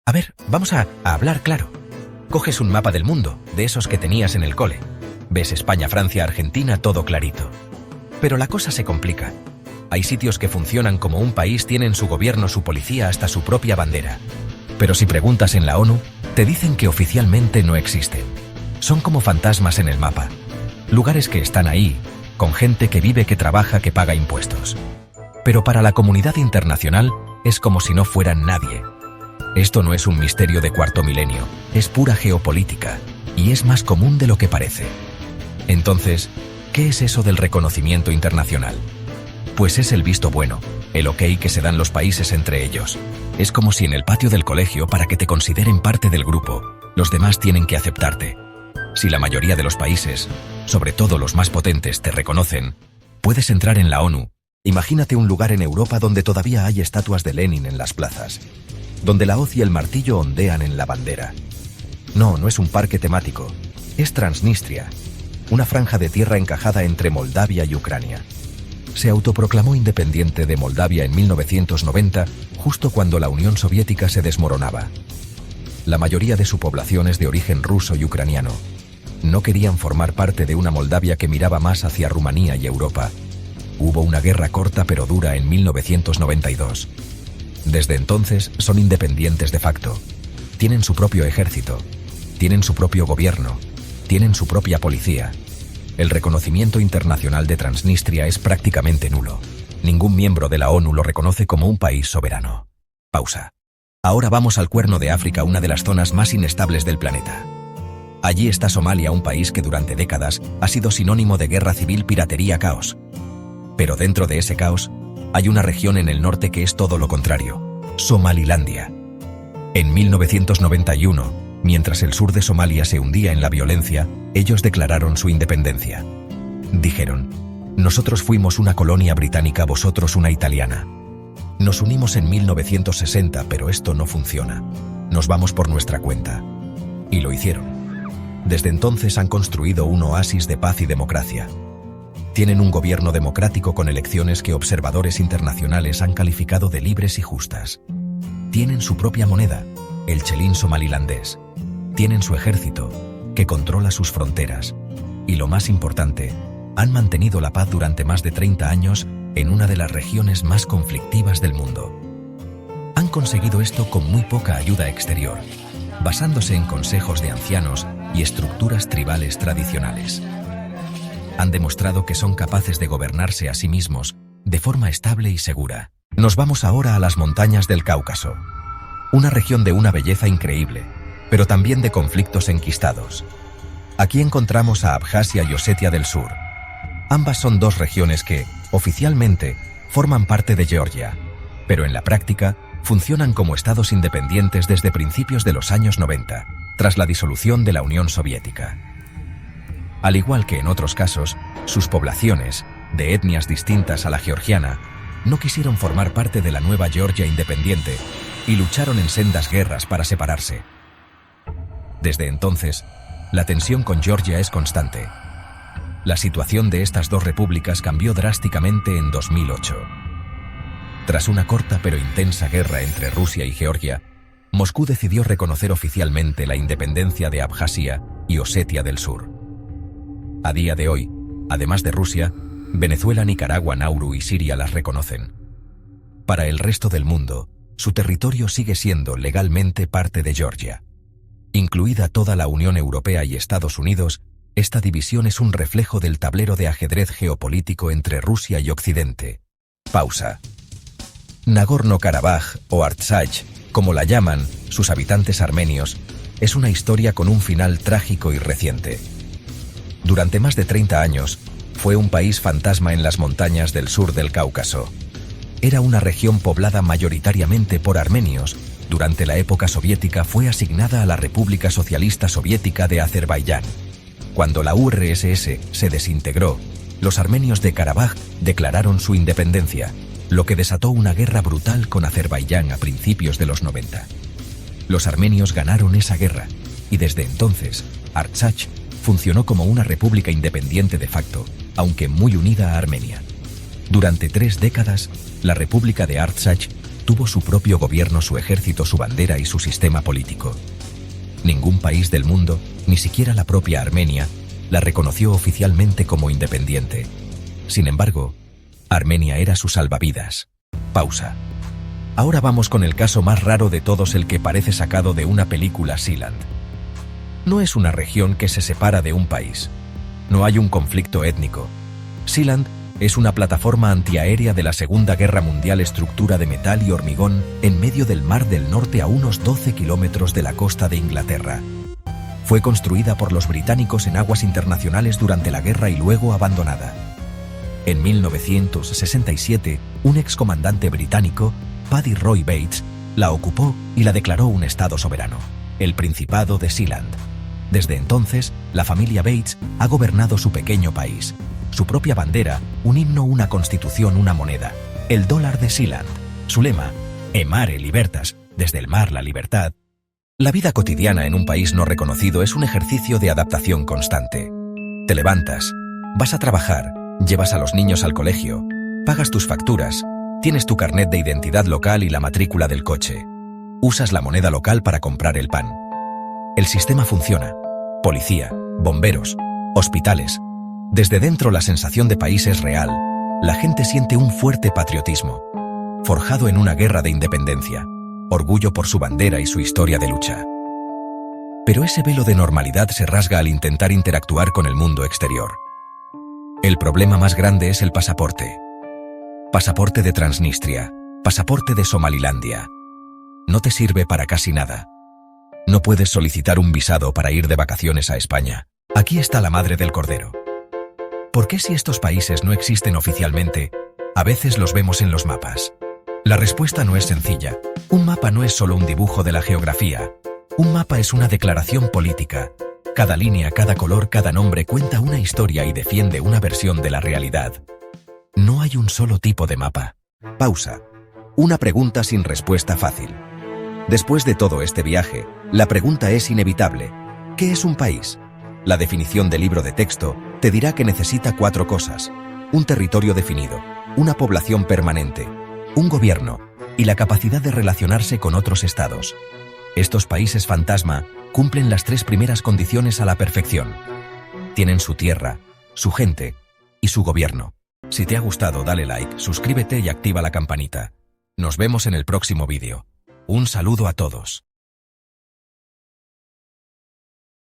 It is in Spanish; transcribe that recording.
A ver, vamos a hablar claro. Coges un mapa del mundo, de esos que tenías en el cole. Ves España, Francia, Argentina, todo clarito. Pero la cosa se complica. Hay sitios que funcionan como un país, tienen su gobierno, su policía, hasta su propia bandera. Pero si preguntas en la ONU, te dicen que oficialmente no existen. Son como fantasmas en el mapa. Lugares que están ahí, con gente que vive, que trabaja, que paga impuestos. Pero para la comunidad internacional es como si no fueran nadie. Esto no es un misterio de cuarto milenio, es pura geopolítica, y es más común de lo que parece. Entonces, ¿qué es eso del reconocimiento internacional? Pues es el visto bueno, el ok que se dan los países entre ellos. Es como si en el patio del colegio, para que te consideren parte del grupo, los demás tienen que aceptarte. Si la mayoría de los países, sobre todo los más potentes, te reconocen, puedes entrar en la ONU. Imagínate un lugar en Europa donde todavía hay estatuas de Lenin en las plazas, donde la hoz y el martillo ondean en la bandera. No, no es un parque temático, es Transnistria, una franja de tierra encajada entre Moldavia y Ucrania. Se autoproclamó independiente de Moldavia en 1990, justo cuando la Unión Soviética se desmoronaba. La mayoría de su población es de origen ruso y ucraniano. No querían formar parte de una Moldavia que miraba más hacia Rumanía y Europa. Hubo una guerra corta pero dura en 1992. Desde entonces son independientes de facto. Tienen su propio ejército, tienen su propio gobierno, tienen su propia policía. El reconocimiento internacional de Transnistria es prácticamente nulo. Ningún miembro de la ONU lo reconoce como un país soberano. Pausa. Ahora vamos al Cuerno de África, una de las zonas más inestables del planeta. Allí está Somalia, un país que durante décadas ha sido sinónimo de guerra civil, piratería, caos. Pero dentro de ese caos, hay una región en el norte que es todo lo contrario, Somalilandia. En 1991, mientras el sur de Somalia se hundía en la violencia, ellos declararon su independencia. Dijeron: nosotros fuimos una colonia británica, vosotros una italiana. Nos unimos en 1960, pero esto no funciona. Nos vamos por nuestra cuenta. Y lo hicieron. Desde entonces han construido un oasis de paz y democracia. Tienen un gobierno democrático con elecciones que observadores internacionales han calificado de libres y justas. Tienen su propia moneda, el chelín somalilandés. Tienen su ejército, que controla sus fronteras. Y lo más importante, han mantenido la paz durante más de 30 años en una de las regiones más conflictivas del mundo. Han conseguido esto con muy poca ayuda exterior, basándose en consejos de ancianos y estructuras tribales tradicionales. Han demostrado que son capaces de gobernarse a sí mismos de forma estable y segura. Nos vamos ahora a las montañas del Cáucaso, una región de una belleza increíble, pero también de conflictos enquistados. Aquí encontramos a Abjasia y Osetia del Sur. Ambas son dos regiones que, oficialmente, forman parte de Georgia, pero en la práctica funcionan como estados independientes desde principios de los años 90, tras la disolución de la Unión Soviética. Al igual que en otros casos, sus poblaciones, de etnias distintas a la georgiana, no quisieron formar parte de la nueva Georgia independiente y lucharon en sendas guerras para separarse. Desde entonces, la tensión con Georgia es constante. La situación de estas dos repúblicas cambió drásticamente en 2008. Tras una corta pero intensa guerra entre Rusia y Georgia, Moscú decidió reconocer oficialmente la independencia de Abjasia y Osetia del Sur. A día de hoy, además de Rusia, Venezuela, Nicaragua, Nauru y Siria las reconocen. Para el resto del mundo, su territorio sigue siendo legalmente parte de Georgia. Incluida toda la Unión Europea y Estados Unidos, esta división es un reflejo del tablero de ajedrez geopolítico entre Rusia y Occidente. Pausa. Nagorno-Karabaj, o Artsaj, como la llaman sus habitantes armenios, es una historia con un final trágico y reciente. Durante más de 30 años, fue un país fantasma en las montañas del sur del Cáucaso. Era una región poblada mayoritariamente por armenios. Durante la época soviética fue asignada a la República Socialista Soviética de Azerbaiyán. Cuando la URSS se desintegró, los armenios de Karabaj declararon su independencia, lo que desató una guerra brutal con Azerbaiyán a principios de los 90. Los armenios ganaron esa guerra, y desde entonces, Artsaj funcionó como una república independiente de facto, aunque muy unida a Armenia. Durante 3 décadas, la República de Artsaj tuvo su propio gobierno, su ejército, su bandera y su sistema político. Ningún país del mundo, ni siquiera la propia Armenia, la reconoció oficialmente como independiente. Sin embargo, Armenia era su salvavidas. Pausa. Ahora vamos con el caso más raro de todos, el que parece sacado de una película. Sealand. No es una región que se separa de un país. No hay un conflicto étnico. Sealand es una plataforma antiaérea de la Segunda Guerra Mundial, estructura de metal y hormigón en medio del Mar del Norte, a unos 12 kilómetros de la costa de Inglaterra. Fue construida por los británicos en aguas internacionales durante la guerra y luego abandonada. En 1967, un excomandante británico, Paddy Roy Bates, la ocupó y la declaró un estado soberano, el Principado de Sealand. Desde entonces, la familia Bates ha gobernado su pequeño país. Su propia bandera, un himno, una constitución, una moneda, el dólar de Sealand. Su lema, E mare libertas, desde el mar la libertad. La vida cotidiana en un país no reconocido es un ejercicio de adaptación constante. Te levantas, vas a trabajar, llevas a los niños al colegio, pagas tus facturas, tienes tu carnet de identidad local y la matrícula del coche. Usas la moneda local para comprar el pan. El sistema funciona. Policía, bomberos, hospitales. Desde dentro la sensación de país es real. La gente siente un fuerte patriotismo, forjado en una guerra de independencia, orgullo por su bandera y su historia de lucha. Pero ese velo de normalidad se rasga al intentar interactuar con el mundo exterior. El problema más grande es el pasaporte. Pasaporte de Transnistria, pasaporte de Somalilandia. No te sirve para casi nada. No puedes solicitar un visado para ir de vacaciones a España. Aquí está la madre del cordero. ¿Por qué, si estos países no existen oficialmente, a veces los vemos en los mapas? La respuesta no es sencilla. Un mapa no es solo un dibujo de la geografía. Un mapa es una declaración política. Cada línea, cada color, cada nombre cuenta una historia y defiende una versión de la realidad. No hay un solo tipo de mapa. Pausa. Una pregunta sin respuesta fácil. Después de todo este viaje, la pregunta es inevitable. ¿Qué es un país? La definición del libro de texto te dirá que necesita 4 cosas: un territorio definido, una población permanente, un gobierno y la capacidad de relacionarse con otros estados. Estos países fantasma cumplen las 3 primeras condiciones a la perfección. Tienen su tierra, su gente y su gobierno. Si te ha gustado, dale like, suscríbete y activa la campanita. Nos vemos en el próximo vídeo. Un saludo a todos.